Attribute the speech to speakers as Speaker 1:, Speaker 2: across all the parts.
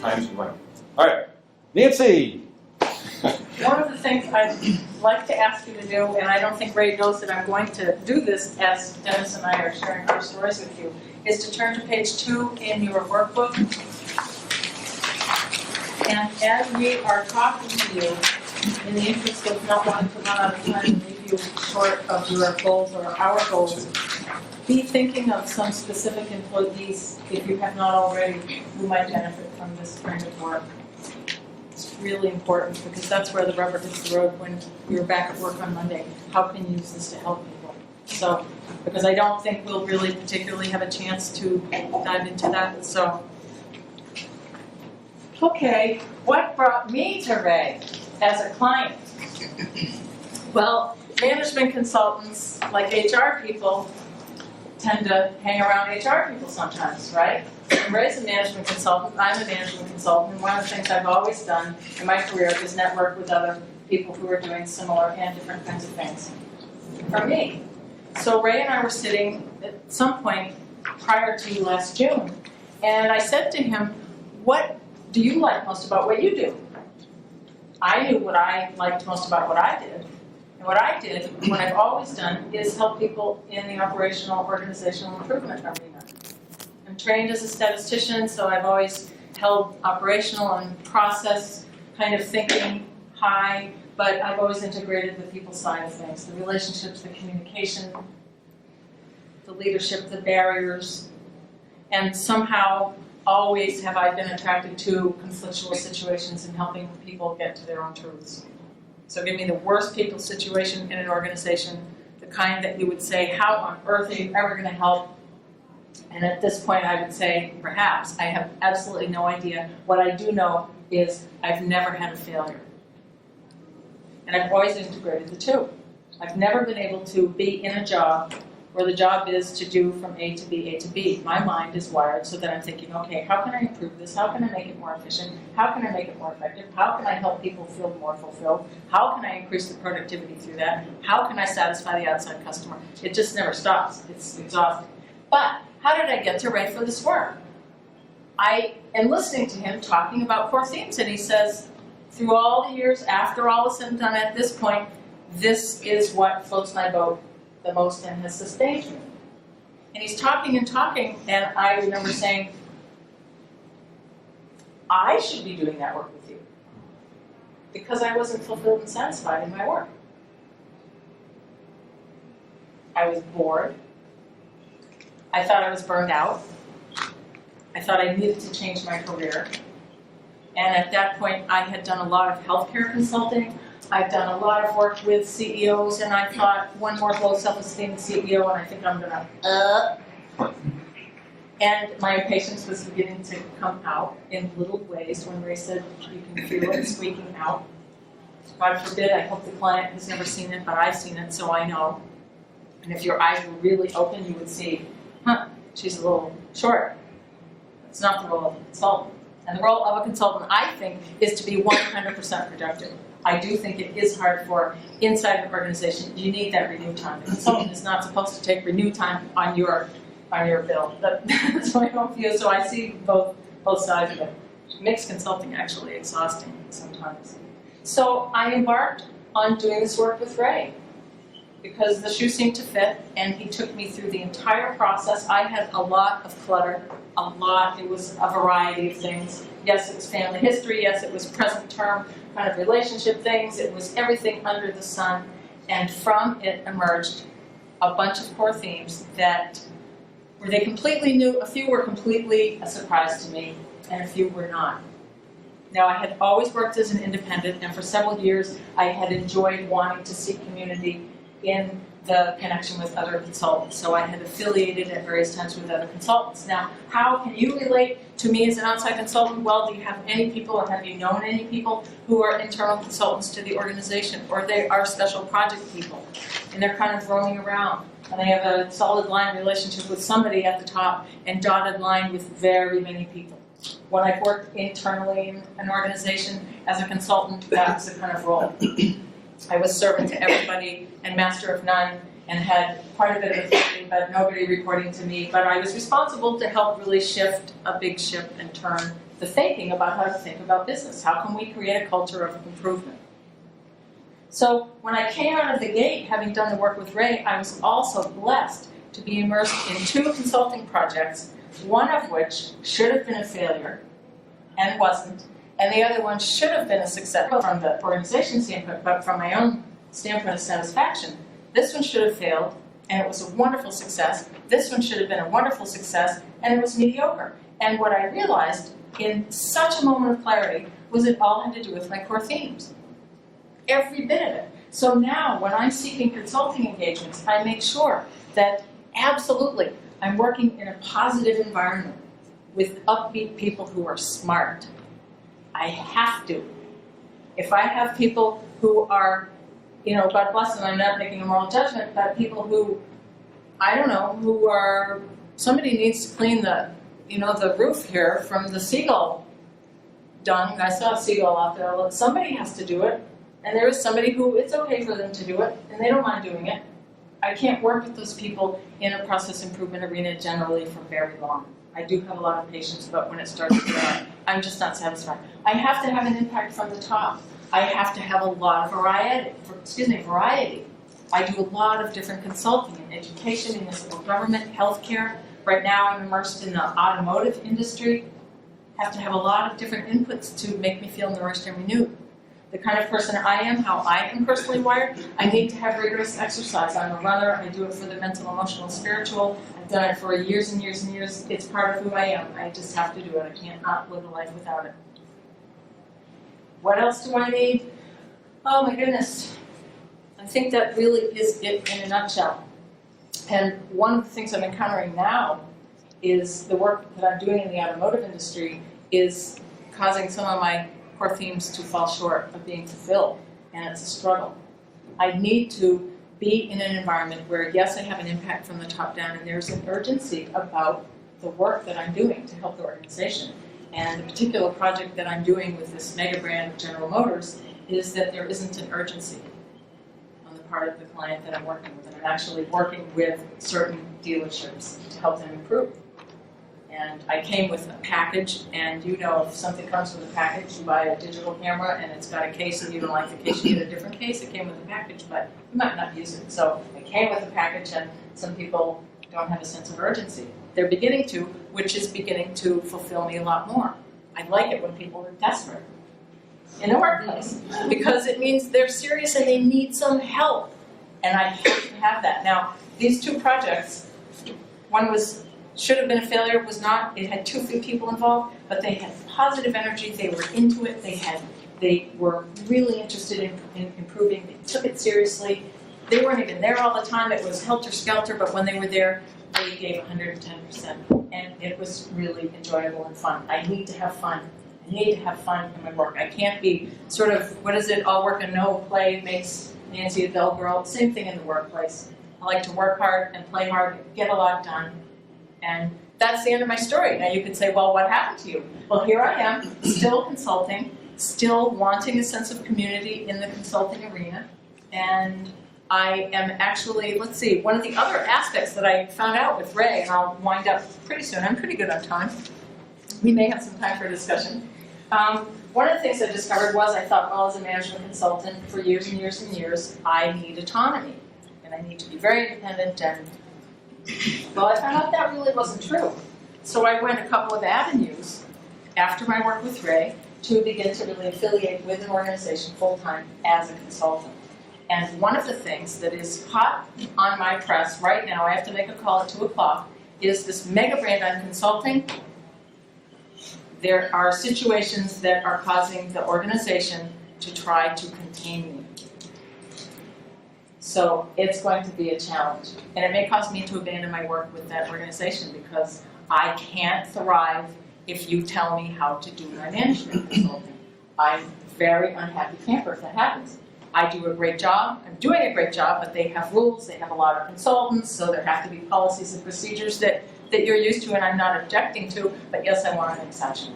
Speaker 1: times and money. All right, Nancy.
Speaker 2: One of the things I'd like to ask you to do, and I don't think Ray knows that I'm going to do this as Dennis and I are sharing our stories with you, is to turn to page 2 in your workbook. And as we are talking to you, in the interest of not wanting to run out of time and leave you short of your goals or our goals, be thinking of some specific employees, if you have not already, who might benefit from this kind of work. It's really important because that's where the rubber hits the road when you're back at work on Monday. How can you use this to help people? So, because I don't think we'll really particularly have a chance to dive into that. So, okay, what brought me to Ray as a client? Well, management consultants, like HR people, tend to hang around HR people sometimes, right? And Ray's a management consultant, I'm a management consultant, and one of the things I've always done in my career is network with other people who are doing similar and different kinds of things for me. So Ray and I were sitting at some point prior to last June, and I said to him, what do you like most about what you do? I knew what I liked most about what I did. And what I did, what I've always done, is help people in the operational organizational improvement arena. I'm trained as a statistician, so I've always held operational and process kind of thinking high, but I've always integrated the people side of things, the relationships, the communication, the leadership, the barriers, and somehow always have I been attracted to conflictual situations and helping people get to their own truths. So give me the worst people situation in an organization, the kind that you would say, how on earth are you ever going to help? And at this point I would say, perhaps. I have absolutely no idea. What I do know is I've never had a failure. And I've always integrated the two. I've never been able to be in a job where the job is to do from A to B, A to B. My mind is wired so that I'm thinking, okay, how can I improve this? How can I make it more efficient? How can I make it more effective? How can I help people feel more fulfilled? How can I increase the productivity through that? How can I satisfy the outside customer? It just never stops. It's exhausting. But how did I get to Ray for this work? I am listening to him talking about core themes, and he says, through all the years, after all is said and done at this point, this is what floats my boat the most and has sustained me. And he's talking, and I remember saying, I should be doing that work with you. Because I wasn't fulfilled and satisfied in my work. I was bored. I thought I was burned out. I thought I needed to change my career. And at that point, I had done a lot of healthcare consulting. I've done a lot of work with CEOs, and I thought, one more low self-esteem CEO, and I think I'm gonna, And my impatience was beginning to come out in little ways when Ray said, you can feel it squeaking out. God forbid, I hope the client has never seen it, but I've seen it, so I know. And if your eyes were really open, you would see, she's a little short. It's not the role of a consultant. And the role of a consultant, I think, is to be 100% productive. I do think it is hard for inside an organization. You need that renew time. The consultant is not supposed to take renew time on your bill. That's my own view. So I see both sides of it. Makes consulting actually exhausting sometimes. So I embarked on doing this work with Ray because the shoe seemed to fit, and he took me through the entire process. I had a lot of clutter, a lot. It was a variety of things. Yes, it was family history. Yes, it was present term kind of relationship things. It was everything under the sun. And from it emerged a bunch of core themes that were they completely new. A few were completely a surprise to me, and a few were not. Now, I had always worked as an independent, and for several years I had enjoyed wanting to seek community in the connection with other consultants. So I had affiliated at various times with other consultants. Now, how can you relate to me as an outside consultant? Well, do you have any people, or have you known any people who are internal consultants to the organization, or they are special project people, and they're kind of roaming around, and they have a solid line relationship with somebody at the top and dotted line with very many people. When I've worked internally in an organization as a consultant, that's the kind of role. I was servant to everybody and master of none, and had quite a bit of authority, but nobody reporting to me. But I was responsible to help really shift a big ship and turn the thinking about how to think about business. How can we create a culture of improvement? So when I came out of the gate, having done the work with Ray, I was also blessed to be immersed in 2 consulting projects, one of which should have been a failure and wasn't, and the other one should have been a success from the organization standpoint, but from my own standpoint of satisfaction. This one should have failed, and it was a wonderful success. This one should have been a wonderful success, and it was mediocre. And what I realized in such a moment of clarity was it all had to do with my core themes. Every bit of it. So now, when I'm seeking consulting engagements, I make sure that absolutely I'm working in a positive environment with upbeat people who are smart. I have to. If I have people who are, God bless them, I'm not making a moral judgment, but people who, I don't know, who are, somebody needs to clean the roof here from the seagull dung. I saw a seagull out there. Well, somebody has to do it. And there is somebody who it's okay for them to do it, and they don't mind doing it. I can't work with those people in a process improvement arena generally for very long. I do have a lot of patience, but when it starts to go, I'm just not satisfied. I have to have an impact from the top. I have to have a lot of variety. I do a lot of different consulting in education, municipal government, healthcare. Right now I'm immersed in the automotive industry. Have to have a lot of different inputs to make me feel nourished and renewed. The kind of person I am, how I am personally wired, I need to have rigorous exercise. I'm a runner, I do it for the mental, emotional, spiritual. I've done it for years and years and years. It's part of who I am. I just have to do it. I can't not live a life without it. What else do I need? Oh my goodness. I think that really is it in a nutshell. And one of the things I'm encountering now is the work that I'm doing in the automotive industry is causing some of my core themes to fall short of being fulfilled, and it's a struggle. I need to be in an environment where, yes, I have an impact from the top down, and there's an urgency about the work that I'm doing to help the organization. And the particular project that I'm doing with this mega brand of General Motors is that there isn't an urgency on the part of the client that I'm working with, and I'm actually working with certain dealerships to help them improve. And I came with a package, and if something comes with a package, you buy a digital camera and it's got a case and you don't like the case, you get a different case. It came with a package, but you might not use it. So it came with a package, and some people don't have a sense of urgency. They're beginning to, which is beginning to fulfill me a lot more. I like it when people are desperate in the workplace because it means they're serious and they need some help. And I have to have that. Now, these 2 projects, one should have been a failure, was not. It had too few people involved, but they had positive energy. They were into it. They were really interested in improving. They took it seriously. They weren't even there all the time. It was helter-skelter, but when they were there, they gave 110%. And it was really enjoyable and fun. I need to have fun. I need to have fun in my work. I can't be sort of, all work and no play makes Nancy a dull girl. Same thing in the workplace. I like to work hard and play hard, get a lot done. And that's the end of my story. Now you could say, well, what happened to you? Well, here I am, still consulting, still wanting a sense of community in the consulting arena. And I am actually, one of the other aspects that I found out with Ray, and I'll wind up pretty soon. I'm pretty good on time. We may have some time for discussion. One of the things I discovered was I thought, well, as a management consultant for years and years and years, I need autonomy. And I need to be very independent and well, I found out that really wasn't true. So I went a couple of avenues after my work with Ray to begin to really affiliate with an organization full-time as a consultant. And one of the things that is hot on my press right now, I have to make a call at 2 o'clock, is this mega brand I'm consulting. There are situations that are causing the organization to try to contain me. So it's going to be a challenge. And it may cause me to abandon my work with that organization because I can't thrive if you tell me how to do my management consulting. I'm a very unhappy camper if that happens. I do a great job, I'm doing a great job, but they have rules, they have a lot of consultants, so there have to be policies and procedures that you're used to and I'm not objecting to, but yes, I want an exception.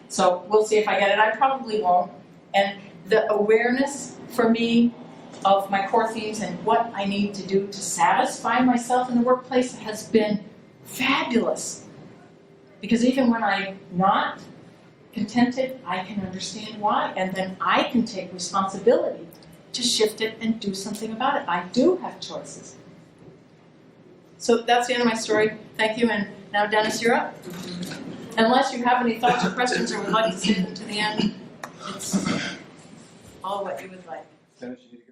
Speaker 2: So we'll see if I get it. I probably won't. And the awareness for me of my core themes and what I need to do to satisfy myself in the workplace has been fabulous. Because even when I'm not contented, I can understand why, and then I can take responsibility to shift it and do something about it. I do have choices. So that's the end of my story. Thank you, and now Dennis, you're up. Unless you have any thoughts or questions or would like to say them to the end, it's all what you would like.
Speaker 1: Dennis, you need to